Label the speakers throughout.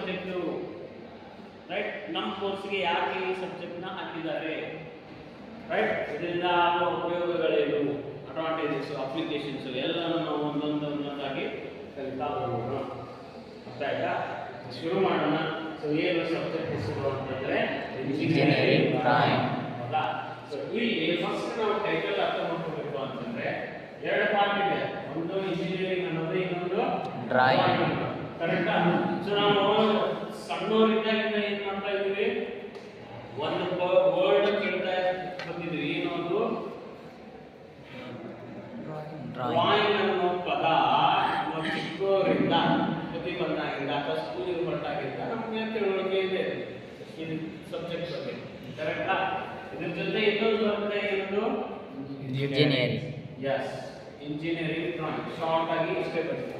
Speaker 1: Subject right. ನಮ್ಮ ಕೋರ್ಸ್ಗೆ ಯಾಕೆ ಈ ಸಬ್ಜೆಕ್ಟ್ನ ಹಾಕಿದ್ದಾರೆ ರೈಟ್, ಇದರಿಂದ ಆಗುವ ಉಪಯೋಗಗಳೇನು, ಅಡ್ವಾಂಟೇಜಸ್, ಅಪ್ಲಿಕೇಶನ್ಸ್ ಎಲ್ಲನೂ ನಾವು ಒಂದೊಂದಾಗಿ ಕಲಿತಾ ಹೋಗೋಣ. ಅರ್ಥ ಆಯ್ತಾ? ಶುರು ಮಾಡೋಣ. ಸೊ ಏನು ಸಬ್ಜೆಕ್ಟ್ ಹೆಸರು ಅಂತಂದ್ರೆ ಇಂಜಿನಿಯರಿಂಗ್ ಡ್ರಾಯಿಂಗ್. ಹೌದಾ? ಸೊ ಇಲ್ಲಿ ಫಸ್ಟ್ ನಾವು ಟೈಟಲ್ ಅರ್ಥ ಮಾಡ್ಕೋಬೇಕು ಅಂತಂದ್ರೆ ಎರಡು ಪಾರ್ಟ್ ಇದೆ. ಒಂದು ಇಂಜಿನಿಯರಿಂಗ್ ಅನ್ನೋದು, ಇನ್ನೊಂದು ಡ್ರಾಯಿಂಗ್. ಕರೆಕ್ಟಾ? ಸೊ ನಾವು ಸಣ್ಣವರಿದ್ದಾಗಿಂದ ಏನ್ ಮಾಡ್ತಾ ಇದೀವಿ, ಒಂದು ವರ್ಡ್ ಕೇಳ್ತಾ ಬಂದಿದ್ವಿ. ಏನು ಅದು? ಡ್ರಾಯಿಂಗ್ ಅನ್ನೋ ಪದ ನಮ್ಮ ಚಿಕ್ಕವರಿಂದ ಬುದ್ಧಿ ಬಂದಾಗಿಂದ ಅಥವಾ ಸ್ಕೂಲಿಗೆ ಹೊರಟಾಗಿಂದ ನಮಗೆ ತಿಳುವಳಿಕೆ ಇದೆ ಇದು ಸಬ್ಜೆಕ್ಟ್ ಬಗ್ಗೆ. ಕರೆಕ್ಟಾ? ಇದ್ರ ಜೊತೆ ಇನ್ನೊಂದು ಬರುತ್ತೆ, ಏನದು? Engineering. Yes, engineering drawing. Short ಆಗಿ ಇಷ್ಟೇ ಬರೀತೀವಿ.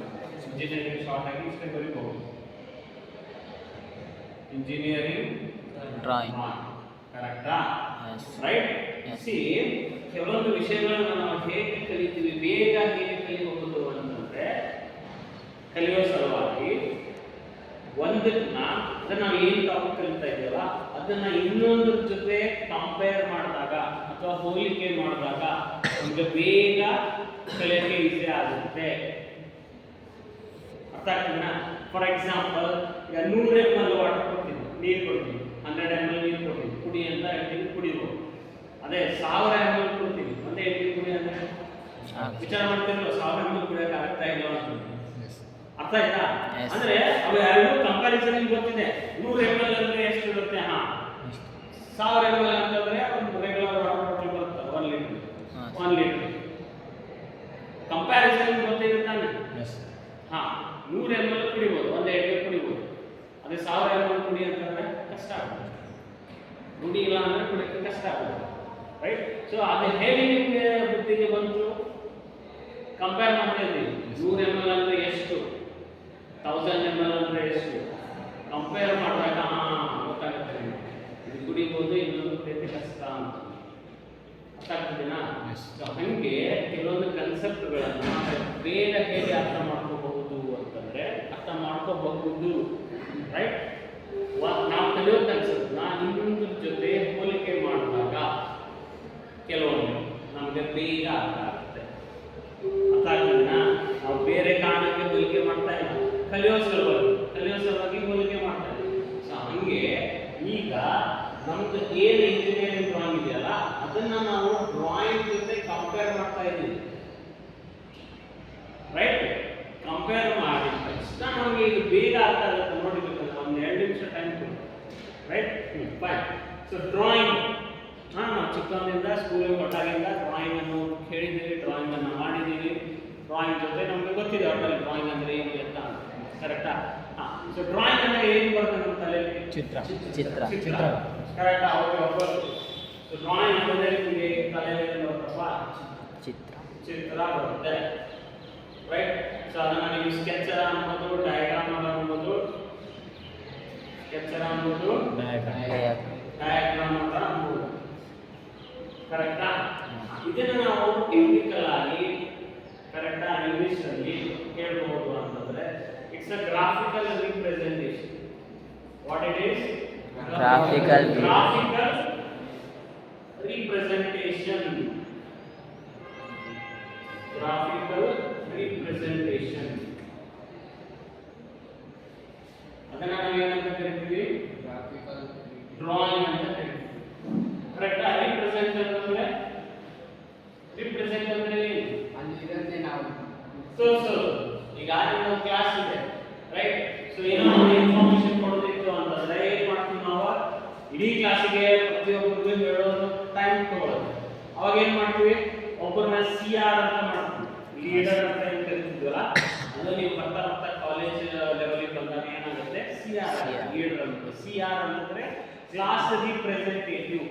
Speaker 1: ಇಂಜಿನಿಯರಿಂಗ್ ಶಾರ್ಟ್ ಆಗಿ ಇಷ್ಟೇ ಬರೀಬಹುದು. Engineering drawing. ಕರೆಕ್ಟಾ? ರೈಟ್. ಸಿ, ಕೆಲವೊಂದು ವಿಷಯಗಳನ್ನು ನಾವು ಹೇಗೆ ಕಲಿತೀವಿ, ಬೇಗ ಹೇಗೆ ಕಲಿಯಬಹುದು ಅಂತಂದ್ರೆ ಕಲಿಯೋ ಸಲುವಾಗಿ ಒಂದನ್ನ ಅದನ್ನ ನಾವು ಏನು ಟಾಪಿಕ್ ಕಲಿತಾ ಇದ್ದೇವಲ್ಲ ಅದನ್ನ ಇನ್ನೊಂದ್ರ ಜೊತೆ ಕಂಪೇರ್ ಮಾಡಿದಾಗ ಅಥವಾ ಹೋಲಿಕೆ ಮಾಡಿದಾಗ ನಮಗೆ ಬೇಗ ಕಲಿಯೋಕೆ ಈಸಿ ಆಗುತ್ತೆ. ಅರ್ಥ ಆಗ್ತದಾ? ಫಾರ್ ಎಕ್ಸಾಂಪಲ್, ಈಗ 100 ml ವಾಟರ್ ಕೊಡ್ತೀನಿ, ನೀರು ಕೊಡ್ತೀನಿ, 100 ml ನೀರು ಕೊಡ್ತೀನಿ, ಕುಡಿ ಅಂತ ಹೇಳ್ತೀನಿ, ಕುಡಿಬೋದು. ಅದೇ 1000 ml ಕೊಡ್ತೀನಿ, ಒಂದೇ ಹೇಳ್ತೀನಿ ಕುಡಿ ಅಂದ್ರೆ ವಿಚಾರ ಮಾಡ್ತಿರಲ್ಲ, 1000 ml ಕುಡಿಯೋಕೆ ಆಗ್ತಾ ಇಲ್ಲ ಅಂತ. ಅರ್ಥ ಆಯ್ತಾ? ಅಂದ್ರೆ ಅವು ಎರಡು ಕಂಪ್ಯಾರಿಸನ್ ಗೊತ್ತಿದೆ. 100 ml ಅಂದ್ರೆ ಎಷ್ಟು ಇರುತ್ತೆ? 1000 ml ಅಂತಂದ್ರೆ ಒಂದು ರೆಗ್ಯುಲರ್ ವಾಟರ್ ಬಾಟಲ್ ಬರುತ್ತೆ, 1 ಲೀಟರ್. 1 ಲೀಟರ್ ಕಂಪ್ಯಾರಿಸನ್ ಗೊತ್ತಿದೆ ತಾನೆ? 100 ml ಕುಡಿಬೋದು, ಒಂದೇ ಲೀಟರ್ ಕುಡಿಬೋದು. ಅದೇ 1000 ml ಕುಡಿ ಅಂತಂದ್ರೆ ಕಷ್ಟ ಆಗುತ್ತೆ. ರೂಢಿ ಇಲ್ಲ ಅಂದ್ರೆ ಕುಡಿಯೋಕೆ ಕಷ್ಟ ಆಗುತ್ತೆ. ರೈಟ್. ಸೊ ಅದು ಹೇಗೆ ನಿಮಗೆ ಬುದ್ಧಿಗೆ ಬಂತು? ಕಂಪೇರ್ ಮಾಡ್ತಾ ಇದ್ದೀವಿ. 100 ml ಅಂದ್ರೆ ಎಷ್ಟು, 1000 ml ಅಂದ್ರೆ ಎಷ್ಟು, ಕಂಪೇರ್ ಮಾಡಿದಾಗ ಗೊತ್ತಾಗುತ್ತೆ. ಇದು ಕುಡಿಬಹುದು, ಇನ್ನೊಂದು ಕುಡಿಯೋಕೆ ಕಷ್ಟ ಅಂತ. ಅರ್ಥ ಆಗ್ತದೇನಾ? ಸೊ ಹಂಗೆ ಕೆಲವೊಂದು ಕನ್ಸೆಪ್ಟ್ಗಳನ್ನು ಬೇಗ ಹೇಗೆ ಅರ್ಥ ಮಾಡ್ಕೋಬಹುದು ಅಂತಂದ್ರೆ ಅರ್ಥ ಮಾಡ್ಕೋಬಹುದು. ರೈಟ್. ನಾವು ಕಲಿಯೋ ಕನ್ಸೆಪ್ಟ್ನ ಇನ್ನೊಂದ್ರ ಜೊತೆ ಹೋಲಿಕೆ ಮಾಡಿದಾಗ ಕೆಲವೊಂದು ನಮಗೆ ಬೇಗ ಅರ್ಥ ಆಗುತ್ತೆ. ಅರ್ಥ ಆಗ್ತದೇನಾ? ನಾವು ಬೇರೆ ಕಾರಣಕ್ಕೆ ಹೋಲಿಕೆ ಮಾಡ್ತಾ ಇಲ್ಲ, ಕಲಿಯೋ ಸಲುವಾಗಿ ಹೋಲಿಕೆ ಮಾಡ್ತಾ ಇದ್ದೀವಿ. ಸೊ ಹಂಗೆ ಈಗ ನಮ್ದು ಏನು ಇಂಜಿನಿಯರಿಂಗ್ ಡ್ರಾಯಿಂಗ್ ಇದೆಯಲ್ಲ ಅದನ್ನ ನಾವು ಡ್ರಾಯಿಂಗ್ ಜೊತೆ ಕಂಪೇರ್ ಮಾಡ್ತಾ ಇದ್ದೀವಿ. ರೈಟ್. ಕಂಪೇರ್ ಮಾಡಿದ ತಕ್ಷಣ ನಮಗೆ ಇದು ಬೇಗ ಅರ್ಥ ಆಗುತ್ತೆ. ನೋಡಿಬೇಕಂದ್ರೆ ಒಂದು 2 ನಿಮಿಷ ಟೈಮ್ ಕೊಡಿ. ರೈಟ್. ಫೈನ್. ಸೊ ಡ್ರಾಯಿಂಗ್ ನಾವು ಚಿಕ್ಕಂದಿಂದ ಸ್ಕೂಲಿಗೆ ಹೊರಟಾಗಿಂದ ಡ್ರಾಯಿಂಗ್ ಅನ್ನು ಹೇಳಿದ್ದೀವಿ, ಡ್ರಾಯಿಂಗ್ ಅನ್ನು ಮಾಡಿದ್ದೀವಿ. ಡ್ರಾಯಿಂಗ್ ಜೊತೆ ನಮಗೆ ಗೊತ್ತಿದೆ ಒಟ್ಟಲ್ಲಿ ಡ್ರಾಯಿಂಗ್ ಅಂದ್ರೆ ಏನು ಅಂತ. ಕರೆಕ್ಟಾ? ಸೊ ಡ್ರಾಯಿಂಗ್ ಅಂದ್ರೆ ಏನು ಬರುತ್ತೆ ನಮ್ಮ ತಲೆಯಲ್ಲಿ? ಚಿತ್ರ. ಕರೆಕ್ಟಾ? ಸೊ ಡ್ರಾಯಿಂಗ್ ಅಂದ್ರೆ ನಿಮಗೆ ತಲೆಯಲ್ಲಿ ಏನು ಬರುತ್ತಪ್ಪ? ಚಿತ್ರ ಬರುತ್ತೆ. ರೈಟ್. ಸೊ ಅದನ್ನ ನೀವು ಸ್ಕೆಚರ್ ಅನ್ಬೋದು, ಡಯಾಗ್ರಾಮ್ ಅನ್ಬೋದು, ಸ್ಕೆಚರ್ ಅನ್ಬೋದು, ಡಯಾಗ್ರಾಮ್ ಅಂತ ಅನ್ಬೋದು. ಕರೆಕ್ಟಾ? ಇದನ್ನ ನಾವು ಟೆಕ್ನಿಕಲ್ ಆಗಿ ಕರೆಕ್ಟಾ ಇಂಗ್ಲಿಷ್ ಅಲ್ಲಿ ಹೇಳ್ಬಹುದು ಅಂತಂದ್ರೆ it's a graphical representation. What it is? Graphical representation. ಅದನ್ನ ನಾವು ಏನಂತ ಕರಿತೀವಿ? ಡ್ರಾಯಿಂಗ್ ಅಂತ ಕರಿತೀವಿ. ಕರೆಕ್ಟಾ? ರಿಪ್ರೆಸೆಂಟ್ ಅಂದ್ರೆ ಅಲ್ಲಿ ನಾವು ಈಗ ನಮ್ಮ ಕ್ಲಾಸ್ ಇದೆ. ರೈಟ್. ಸೊ ಏನೋ ಒಂದು ಇನ್ಫಾರ್ಮೇಶನ್ ಕೊಡೋದಿತ್ತು ಅಂತಂದ್ರೆ ಏನ್ ಮಾಡ್ತೀವಿ ನಾವು? ಇಡೀ ಕ್ಲಾಸಿಗೆ ಪ್ರತಿಯೊಬ್ಬರಿಗೂ ಹೇಳೋದು ಟೈಮ್ ತಗೊಳ್ಳೋದು. ಅವಾಗ ಏನ್ ಮಾಡ್ತೀವಿ? ಒಬ್ಬರನ್ನ CR ಅಂತ ಮಾಡ್ತೀವಿ, ಲೀಡರ್ ಅಂತ ಏನ್ ಕರಿತಿದ್ವಲ್ಲ ಅದು ನೀವು ಬರ್ತಾ ಕಾಲೇಜ್ ಲೆವೆಲ್ಗೆ ಬಂದಾಗ ಏನಾಗುತ್ತೆ? CR ಲೀಡರ್ ಅಂತ. CR ಅಂತಂದ್ರೆ ಕ್ಲಾಸ್ ರಿಪ್ರೆಸೆಂಟೇಟಿವ್.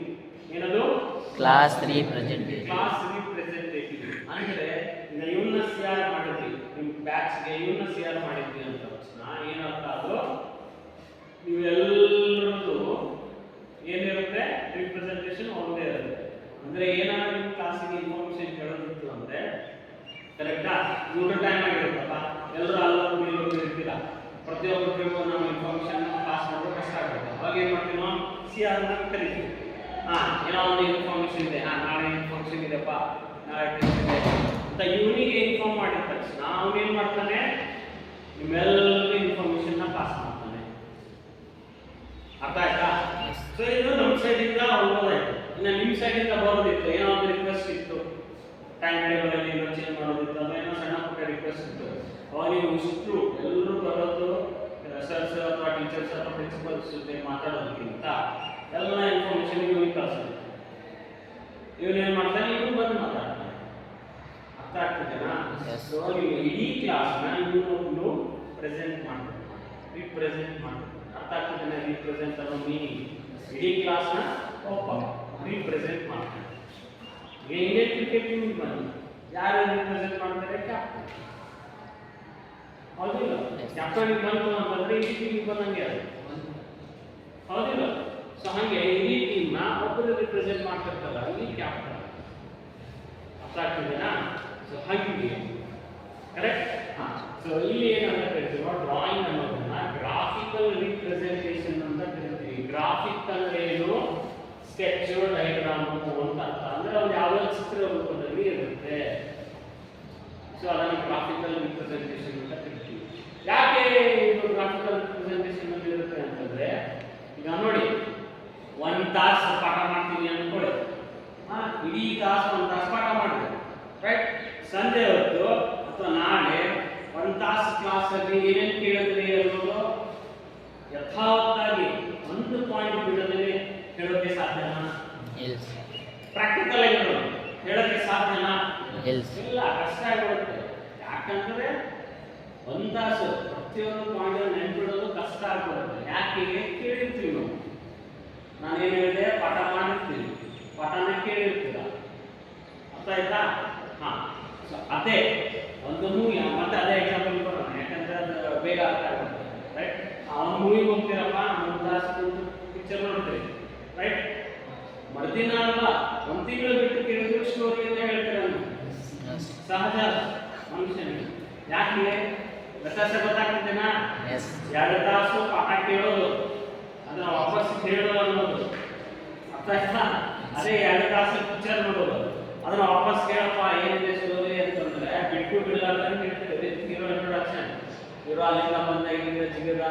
Speaker 1: ಏನದು? Class representative. ಅಂದ್ರೆ ಇವನ್ನ CR ಮಾಡಿದ್ವಿ, ನಿಮ್ಮ ಬ್ಯಾಚ್ಗೆ ಇವನ್ನ CR ಮಾಡಿದ್ವಿ ಅಂತ ತಕ್ಷಣ ಏನರ್ಥ? ಅದು ನೀವೆಲ್ಲರದ್ದು ಏನಿರುತ್ತೆ? ರಿಪ್ರೆಸೆಂಟೇಷನ್ ಒಂದೇ ಇರುತ್ತೆ. ಅಂದ್ರೆ ಏನಾದ್ರು ನಿಮ್ಮ ಕ್ಲಾಸಿಗೆ ಇನ್ಫಾರ್ಮೇಶನ್ ಕೇಳೋದಿತ್ತು ಅಂದ್ರೆ ಕರೆಕ್ಟಾ? ಊಟ ಟೈಮ್ ಆಗಿರುತ್ತಲ್ಲ, ಎಲ್ಲರೂ ಅಲ್ಲೂ ಇರ್ತೀರ, ಪ್ರತಿಯೊಬ್ಬರಿಗೂ ನಾವು ಇನ್ಫಾರ್ಮೇಶನ್ ಅವಾಗ ಏನು ಮಾಡ್ತೀವಿ ನಾವು ಸಿ ಆರ್ ಅಂತ ಕರಿತೀವಿ. ಏನೋ ಒಂದು ಇನ್ಫಾರ್ಮೇಷನ್ ಇದೆ, ನಾಳೆ ಫಂಕ್ಷನ್ ಇದೆಪ್ಪ, ನಾಳೆ ಟೆಸ್ಟ್ ಇದೆ ಅಂತ ಇವನಿಗೆ ಇನ್ಫಾರ್ಮ್ ಮಾಡಿದ ತಕ್ಷಣ ಅವನೇನು ಮಾಡ್ತಾನೆ, ನಿಮ್ಮೆಲ್ಲರಿಗೂ ಇನ್ಫಾರ್ಮೇಷನ್ನ ಪಾಸ್ ಮಾಡ್ತಾನೆ. ಅರ್ಥ ಆಯ್ತಾ? ಸೊ ಇದು ನಮ್ಮ ಸೈಡಿಂದ ಹೋಗೋದಾಯ್ತು. ಇನ್ನು ನಿಮ್ಮ ಸೈಡಿಂದ ಬರೋದಿತ್ತು, ಏನೋ ಒಂದು ರಿಕ್ವೆಸ್ಟ್ ಇತ್ತು, ಟೈಮ್ ಟೇಬಲಲ್ಲಿ ಏನೋ ಚೇಂಜ್ ಮಾಡೋದಿತ್ತು, ಅದು ಏನೋ ಸಣ್ಣ ಪುಟ್ಟ ರಿಕ್ವೆಸ್ಟ್ ಇತ್ತು. ಅವಾಗ ನೀವು ಇಷ್ಟು ಎಲ್ಲರೂ ಬರೋದು ಸರ್ಸ್ ಅಥವಾ ಟೀಚರ್ಸ್ ಅಥವಾ ಪ್ರಿನ್ಸಿಪಲ್ಸ್ ಜೊತೆ ಮಾತಾಡೋದಕ್ಕಿಂತ ಎಲ್ಲ ಇನ್ಫಾರ್ಮೇಷನ್ ಇವನಿಗೆ ಕಳಿಸೋದು. ಇವನೇನು ಮಾಡ್ತಾನೆ, ಇವನು ಬಂದು ಮಾತಾಡ್ತಾನೆ. ಅರ್ಥ ಆಗ್ತಿದೆನಾ? ಸೊ ನೀವು ಇಡೀ ಕ್ಲಾಸ್ನ ಇವನು ಪ್ರೆಸೆಂಟ್ ಮಾಡ್ತಾನೆ, ರಿಪ್ರೆಸೆಂಟ್ ಮಾಡ್ತಾನೆ. ಅರ್ಥ ಆಗ್ತಿದ್ದೇನೆ? ರಿಪ್ರೆಸೆಂಟ್ ಅನ್ನೋ ಮೀನಿಂಗ್ ಇಡೀ ಕ್ಲಾಸ್ನ ಒಬ್ಬ ರಿಪ್ರೆಸೆಂಟ್ ಮಾಡ್ತಾನೆ. ಇಂಡಿಯನ್ ಕ್ರಿಕೆಟ್ ಟೀಮ್ ಬನ್ನಿ, ಯಾರು ರಿಪ್ರೆಸೆಂಟ್ ಮಾಡ್ತಾರೆ? ಕ್ಯಾಪ್ಟನ್. ಹೌದಿಲ್ಲ? ಕ್ಯಾಪ್ಟನ್ ಬಂತು ಅಂತಂದ್ರೆ ಇಡೀ ಟೀಮ್ ಬಂದಂಗೆ ಅದು. ಹೌದಿಲ್ಲ? ಸೊ ಹಾಗೆ ಇಡೀ ಟೀಮ್ನ ಒಬ್ಬರು ರಿಪ್ರೆಸೆಂಟ್ ಮಾಡ್ತಿರ್ತಾರ, ಇಲ್ಲಿ ಕ್ಯಾಪ್ಟನ್. ಅರ್ಥ ಆಗ್ತಿದೆನಾ? ಸೊ ಹಾಗೆ ಕರೆಕ್ಟ್. ಸೊ ಇಲ್ಲಿ ಏನಂತ ಕರಿತೀವೋ ಡ್ರಾಯಿಂಗ್ ಅನ್ನೋದನ್ನ ಗ್ರಾಫಿಕಲ್ ರಿಪ್ರೆಸೆಂಟೇಷನ್ ಅಂತ ಕರಿತೀವಿ. ಗ್ರಾಫಿಕ್ ಅಂದ್ರೆ ಏನು? ಸ್ಕೆಚ್, ಡಯಾಗ್ರಾಮ್ ಅಂತ ಅರ್ಥ. ಅಂದ್ರೆ ಒಂದು ಯಾವುದೋ ಚಿತ್ರ ರೂಪದಲ್ಲಿ ಇರುತ್ತೆ. ಸೊ ಅದನ್ನು ಗ್ರಾಫಿಕಲ್ ರಿಪ್ರೆಸೆಂಟೇಷನ್ ಅಂತ ಕರಿತೀವಿ. ಯಾಕೆ ಇದು ಗ್ರಾಫಿಕಲ್ ರಿಪ್ರೆಸೆಂಟೇಷನ್ ಅಲ್ಲಿ ಇರುತ್ತೆ ಅಂತಂದ್ರೆ, ಈಗ ನೋಡಿ, 1 ತಾಸು ಪಾಠ ಮಾಡ್ತೀನಿ ಅನ್ಕೊಳ್ಳಿ, ಇಡೀ ತಾಸು 1 ತಾಸು ಪಾಠ ಮಾಡಿದೆ, ರೈಟ್? ಸಂಜೆ ಹೊತ್ತು ಅಥವಾ ನಾಳೆ 1 ತಾಸು ಕ್ಲಾಸಲ್ಲಿ ಏನೇನು ಕೇಳಿದ್ರಿ ಅನ್ನೋದು ಯಥಾವತ್ತಾಗಿ ಒಂದು ಪಾಯಿಂಟ್ ಬಿಡೋದೇ ಹೇಳೋಕೆ ಸಾಧ್ಯನಾ? ಪ್ರಾಕ್ಟಿಕಲ್ ಆಗಿ ಹೇಳೋಕೆ ಸಾಧ್ಯನಾ? ಇಲ್ಲ, ಕಷ್ಟ ಆಗಿಬಿಡುತ್ತೆ. ಯಾಕಂದ್ರೆ 1 ತಾಸು ಪ್ರತಿಯೊಂದು ಪಾಯಿಂಟ್ ನೆನ್ಪಿಡೋದು ಕಷ್ಟ ಆಗ್ಬಿಡುತ್ತೆ. ಯಾಕೆ? ಕೇಳಿರ್ತೀವಿ ನಾವು. ನಾನೇನು ಹೇಳಿದೆ? ಪಾಠ ಮಾಡಿರ್ತೀವಿ, ಪಾಠನ ಕೇಳಿರ್ತೀರ. ಅರ್ಥ ಆಯ್ತಾ? ಸೊ ಅದೇ ಒಂದು ಮೂವಿ, ಮತ್ತೆ ಅದೇ ಎಕ್ಸಾಂಪಲ್ ಬರೋಣ, ಯಾಕಂದ್ರೆ ಅದು ಬೇಗ ಅರ್ಥ ಆಗುತ್ತೆ, ರೈಟ್? ಒಂದು ಮೂವಿಗೆ ಹೋಗ್ತೀರಪ್ಪ, 1 ತಾಸು ಪಿಕ್ಚರ್ ನೋಡ್ತೀರಿ, ರೈಟ್? ಮರುದಿನ ಅಲ್ವಾ, 1 ತಿಂಗಳು ಬಿಟ್ಟು ಕೇಳಿದ್ರು ಸ್ಟೋರಿ ಅಂತ ಹೇಳ್ತೀರ. ಸಹಜ ಮನುಷ್ಯನಿಗೆ. ಯಾಕೆ? ವ್ಯತ್ಯಾಸ ಗೊತ್ತಾಗ್ತಿದ್ದೇನಾ? 2 ತಾಸು ಪಾಠ ಕೇಳೋದು, ಅದನ್ನ ವಾಪಸ್ ಕೇಳೋದು ಅನ್ನೋದು. ಅರ್ಥ ಆಯ್ತಾ? ಅದೇ 2 ತಾಸು ಪಿಕ್ಚರ್ ನೋಡೋದು, ಅದನ್ನ ವಾಪಸ್ ಕೇಳಪ್ಪ ಏನಿದೆ ಸ್ಟೋರಿ ಅಂತಂದ್ರೆ ಬಿಟ್ಟು ಬಿಡಲಾರ್ದಂಗೆ ಹೇಳ್ತೀವಿ. ಹೀರೋ ಇಂಟ್ರೊಡಕ್ಷನ್, ಹೀರೋ ಅಲ್ಲಿಂದ ಬಂದ, ಇಲ್ಲಿಂದ ಜಿಗಿದ.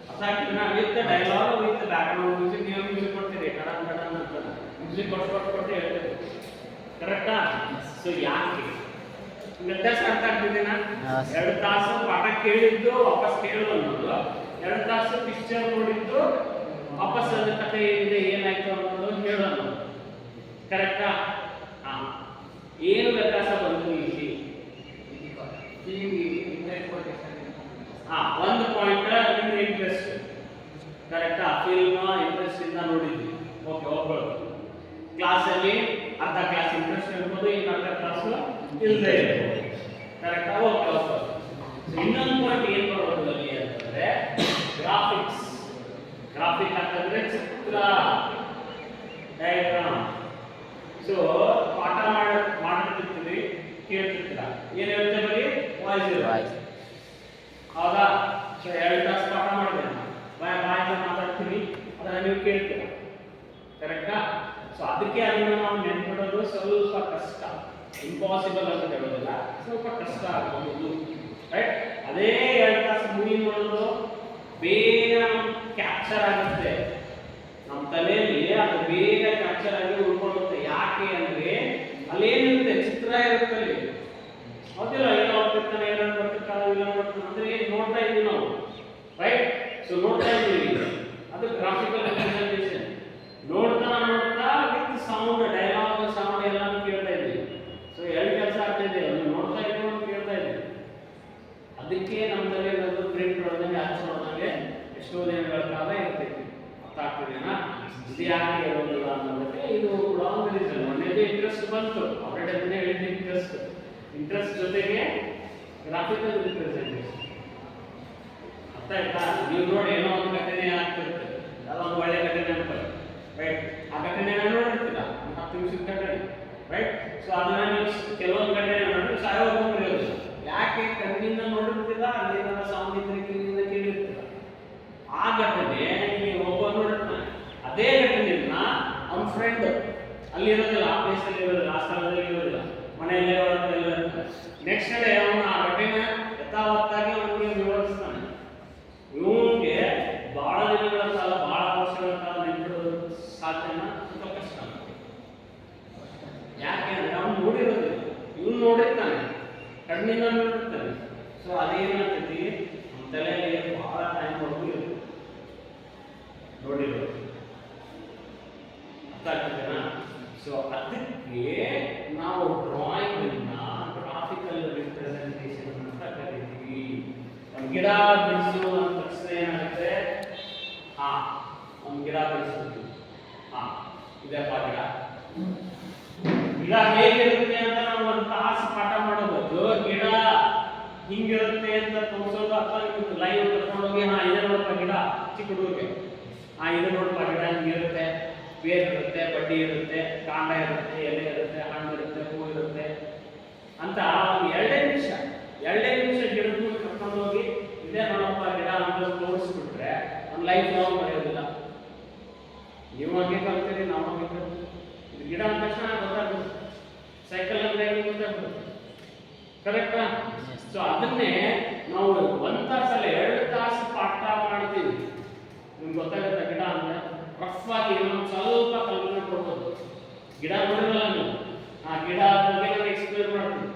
Speaker 1: ಅರ್ಥ ಆಗ್ತಿದ್ದೇನಾ? With dialogue, with background music. ನೀವು ಮ್ಯೂಸಿಕ್ ಕೊಡ್ತೀರಿ, ಕಡನ್ ಕಡನ್ ಅಂತ ಮ್ಯೂಸಿಕ್ ಕೊಟ್ಟು ಹೇಳ್ತೀರಿ, ಕರೆಕ್ಟಾ? ಸೊ ಯಾಕೆ ವ್ಯತ್ಯಾಸ ಅರ್ಥ ಆಗ್ತಿದ್ದೇನಾ? 2 ತಾಸು ಪಾಠ ಕೇಳಿದ್ದು ವಾಪಸ್ ಕೇಳೋದು ಅನ್ನೋದು, 2 ತಾಸು ಪಿಕ್ಚರ್ ನೋಡಿದ್ದು ವಾಪಸ್ ಅದ್ರ ಕಥೆ ಏನಿದೆ, ಏನಾಯ್ತು ಅನ್ನೋದು ಹೇಳೋದು, ಕರೆಕ್ಟಾ? ಏನು ವ್ಯತ್ಯಾಸ ಬಂತು ಇಲ್ಲಿ? ಒಂದು ಪಾಯಿಂಟ್ ನಿಮ್ಗೆ ಇಂಟ್ರೆಸ್ಟ್, ಕರೆಕ್ಟಾ? ಫಿಲ್ಮ್ ಇಂಟ್ರೆಸ್ಟ್ ಇಂದ ನೋಡಿದ್ವಿ, ಓಕೆ, ಒಬ್ಬಳು ಕ್ಲಾಸಲ್ಲಿ ಅರ್ಧ ಕ್ಲಾಸ್ ಇಂಟ್ರೆಸ್ಟ್ ಇರ್ಬೋದು, ಇನ್ನು ಅರ್ಧ ಕ್ಲಾಸು ಇಲ್ಲದೆ ಇರ್ಬೋದು, ಕರೆಕ್ಟಾ? Okay, okay. ಇನ್ನೊಂದು ಪಾಯಿಂಟ್ ಏನು ಬರೋದು ಅಲ್ಲಿ ಅಂತಂದ್ರೆ ಗ್ರಾಫಿಕ್ಸ್. ಗ್ರಾಫಿಕ್ ಅಂತಂದ್ರೆ ಚಿತ್ರ, ಡಯಾಗ್ರಾಮ್. ಸೊ ಪಾಠ ಮಾಡ್ತಿರ್ತೀವಿ, ಕೇಳ್ತಿರ್ತೀರ, ಏನು ಹೇಳ್ತೇವೆ? ಬರೀ ವಾಯ್ಸ್, ಹೌದಾ? ಸೊ 2 ತಾಸು ಪಾಠ ಮಾಡಿದೆ, ಬಾಯಿಂದ ಮಾತಾಡ್ತೀವಿ, ಅದನ್ನ ನೀವು ಕೇಳ್ತೀರ, ಕರೆಕ್ಟಾ? ಸೊ ಅದಕ್ಕೆ ಅದನ್ನ ನಾವು ನೆನ್ಪಿಡೋದು ಸ್ವಲ್ಪ ಕಷ್ಟ, ಇಂಪಾಸಿಬಲ್ ಅಂತ ಹೇಳೋದಿಲ್ಲ, ಸ್ವಲ್ಪ ಕಷ್ಟ ಆಗಬಹುದು, ರೈಟ್? ಅದೇ 2 ತಾಸು ಮೂವಿ ನೋಡೋದು ಬೇಗ ಕ್ಯಾಪ್ಚರ್ ಆಗುತ್ತೆ ನಮ್ಮ ತಲೆಯಲ್ಲಿ, ಅದು ಬೇಗ ಕ್ಯಾಪ್ಚರ್ ಆಗಿ ಉಳ್ಕೊಳ್ಳುತ್ತೆ. ಯಾಕೆ ಅಂದ್ರೆ ಅಲ್ಲೇನಿರುತ್ತೆ? ಚಿತ್ರ ಇರುತ್ತೆ ಅಲ್ಲಿ, ಹೌದಿಲ್ಲ? ಏನೋ ಬರ್ತಿರ್ತಾನೆ, ಏನೋ ಬರ್ತಿರ್ತಾನೆ, ಇಲ್ಲ ಬರ್ತಾನೆ ಅಂದ್ರೆ ನೋಡ್ತಾ ಇದ್ದೀವಿ ನಾವು, ರೈಟ್? ಸೊ ನೋಡ್ತಾ ಇದ್ದೀವಿ, ಅದು ಗ್ರಾಫಿಕಲ್ ರಿಪ್ರೆಸೆಂಟೇಷನ್. ನೋಡ್ತಾ ವಿತ್ ಸೌಂಡ್, ಡೈಲಾಗ್, ಸೌಂಡ್ ಎಲ್ಲಾನು ಕೇಳ್ತಾ ಇದ್ದೀವಿ. ಸೊ 2 ಕೆಲಸ ಆಗ್ತಿದೆ, ಒಂದು ನೋಡ್ತಾ ಇದ್ದೀವಿ, ಒಂದು ಕೇಳ್ತಾ ಇದ್ದೀವಿ. ಅದಕ್ಕೆ ನಮ್ಮ ತಲೆಯಲ್ಲಿ ಪ್ರಿಂಟ್ ಹೊಡೆದಂಗೆ, ಹಚ್ಚ ಹೊಡೆದಂಗೆ ಎಷ್ಟೋ ದಿನಗಳ ಕಾಲ ಇರ್ತೈತಿ. ಅರ್ಥ ಆಗ್ತಿದೆನಾ? ಇದು ಯಾಕೆ ಇರೋದಿಲ್ಲ ಅನ್ನೋದಕ್ಕೆ ಇದು ಕೂಡ ಒಂದು ರೀಸನ್. ಒಂದೇದು ಇಂಟ್ರೆಸ್ಟ್ ಬಂತು, ಆಲ್ರೆಡಿ ಅದನ್ನೇ ಹೇಳಿದ್ದೆ, ಇಂಟ್ರೆಸ್ಟ್ ಜೊತೆಗೆ ಗ್ರಾಫಿಕಲ್ ರಿಪ್ರೆಸೆಂಟೇಷನ್. ಅರ್ಥ ಆಯ್ತಾ? ನೀವು ನೋಡಿ, ಏನೋ ಒಂದು ಘಟನೆ ಆಗ್ತಿರುತ್ತೆ, ಅದೊಂದು ಒಳ್ಳೆ ಘಟನೆ ಅನ್ಕೊಳ್ಳಿ, ರೈಟ್? ಆ ಘಟನೆನ ನೋಡಿರ್ತೀರ, 10 ನಿಮಿಷದ ಘಟನೆ, ರೈಟ್? ಸೊ ಅದನ್ನ ನೀವು ಕೆಲವೊಂದು ಘಟನೆ ನೋಡಿ ಸಾಯೋದು ಬರೆಯೋದು. ಯಾಕೆ? ಕಣ್ಣಿಂದ ನೋಡಿರ್ತೀರ, ಅಲ್ಲಿಂದ ಸೌಂಡ್ ಇದ್ರೆ ಕಿವಿಯಿಂದ ಕೇಳಿರ್ತೀರ. ಆ ಘಟನೆ ಫ್ರೆಂಡ್ ಅಲ್ಲಿ ಇರೋದಿಲ್ಲ, ಆ ಪ್ಲೇಸಲ್ಲಿ ಇರೋದಿಲ್ಲ, ಆ ಸ್ಥಳದಲ್ಲಿ ಇರೋದಿಲ್ಲ, ಮನೆಯಲ್ಲೇ ಇರುತ್ತೆ. ನೆಕ್ಸ್ಟ್ ಡೇ ಅವನು ಆ ಘಟನೆ ಯಥಾವತ್ತಾಗಿ ಅವನಿಗೆ ವಿವರಿಸ್ತಾನೆ. ಇವನಿಗೆ ಬಹಳ ದಿನಗಳ ಕಾಲ, ಬಹಳ ವರ್ಷಗಳ ಕಾಲ ನೆನಪಿಡೋದು ಸಾಧ್ಯನ ಅಥವಾ ಕಷ್ಟ. ಯಾಕೆ ಅಂದ್ರೆ ಅವನು ನೋಡಿರೋದಿಲ್ಲ, ಇವನು ನೋಡಿರ್ತಾನೆ, ಕಣ್ಣಿಂದ ನೋಡಿರ್ತಾನೆ. ಸೊ ಅದೇನಾಗ್ತೈತಿ, ನಮ್ಮ ತಲೆಯಲ್ಲಿ ಬಹಳ ಟೈಮ್ ವರೆಗೂ ಇರುತ್ತೆ ನೋಡಿರೋದು. ಅರ್ಥ ಆಗ್ತದೇನಾ? ಸೊ ಅದಕ್ಕೆ ನಾವು ಡ್ರಾಯಿಂಗ್ ಅನ್ನ ಗ್ರಾಫಿಕಲ್ ರಿಪ್ರೆಸೆಂಟೇಷನ್ ಅಂತ ಕರಿತೀವಿ. ಒಂದು ಗಿಡ ಬಿಡಿಸು ಅಂದ ತಕ್ಷಣ ಏನಾಗುತ್ತೆ, ಒಂದು ಗಿಡ ಬಿಡಿಸ್ತೀವಿ, ಇದಪ್ಪ ಗಿಡ. ಗಿಡ ಹೇಗಿರುತ್ತೆ ಅಂತ ನಾವು ಒಂದು ತಾಸು ಪಾಠ ಮಾಡೋದು, ಗಿಡ ಹಿಂಗಿರುತ್ತೆ ಅಂತ ತೋರಿಸೋದು, ಅಥವಾ ಲೈವ್ ಕರ್ಕೊಂಡೋಗಿ ಇದೆ ನೋಡಪ್ಪ ಗಿಡ, ಚಿಕ್ಕ ಹುಡುಗರಿಗೆ ಇದು ನೋಡಪ್ಪ ಗಿಡ ಹಿಂಗಿರುತ್ತೆ, ಬೇರ್ ಇರುತ್ತೆ, ಬಡ್ಡಿ ಇರುತ್ತೆ, ಕಾಂಡ ಇರುತ್ತೆ, ಎಲೆ ಇರುತ್ತೆ, ಹಣ್ಣು ಇರುತ್ತೆ, ಹೂ ಇರುತ್ತೆ ಅಂತ ಒಂದು 2 ನಿಮಿಷ ಗಿಡದ ಮುಂದೆ ಕರ್ಕೊಂಡು ಹೋಗಿ ಇದೇ ನೋಡಪ್ಪ ಗಿಡ ಅಂತ ತೋರಿಸ್ಬಿಟ್ರೆ ಒಂದು ಲೈಫ್ ಲಾಂಗ್ ಬರೆಯೋದಿಲ್ಲ. ನೀವು ಹಂಗೆ ಕಲ್ತೀರಿ, ನಾವು ಹಂಗೆ ಕಲ್ತೀವಿ. ಇದು ಗಿಡ ಅಂದ ತಕ್ಷಣ ಗೊತ್ತಾಗುತ್ತೆ, ಸೈಕಲ್ ಅಂದ್ರೆ ಗೊತ್ತಾಗ್ತದೆ. ಕರೆಕ್ಟಾ? ಸೊ ಅದನ್ನೇ ನಾವು 1 ತಾಸಲ್ಲಿ 2 ತಾಸು ಪಾಠ ಮಾಡ್ತೀವಿ. ನಿಮ್ಗೆ ಗೊತ್ತಾಗುತ್ತೆ ಗಿಡ ಅಂದ್ರೆ ರಫ್ ಆಗಿ ನಾವು ಸ್ವಲ್ಪ ಕಲ್ಪನೆ ಕೊಡ್ಬೋದು. ಗಿಡ ನೋಡಿರಲ್ಲ ನೀವು, ಆ ಗಿಡ ಬಗ್ಗೆ ನಾನು ಎಕ್ಸ್ಪ್ಲೇನ್ ಮಾಡ್ತೀನಿ.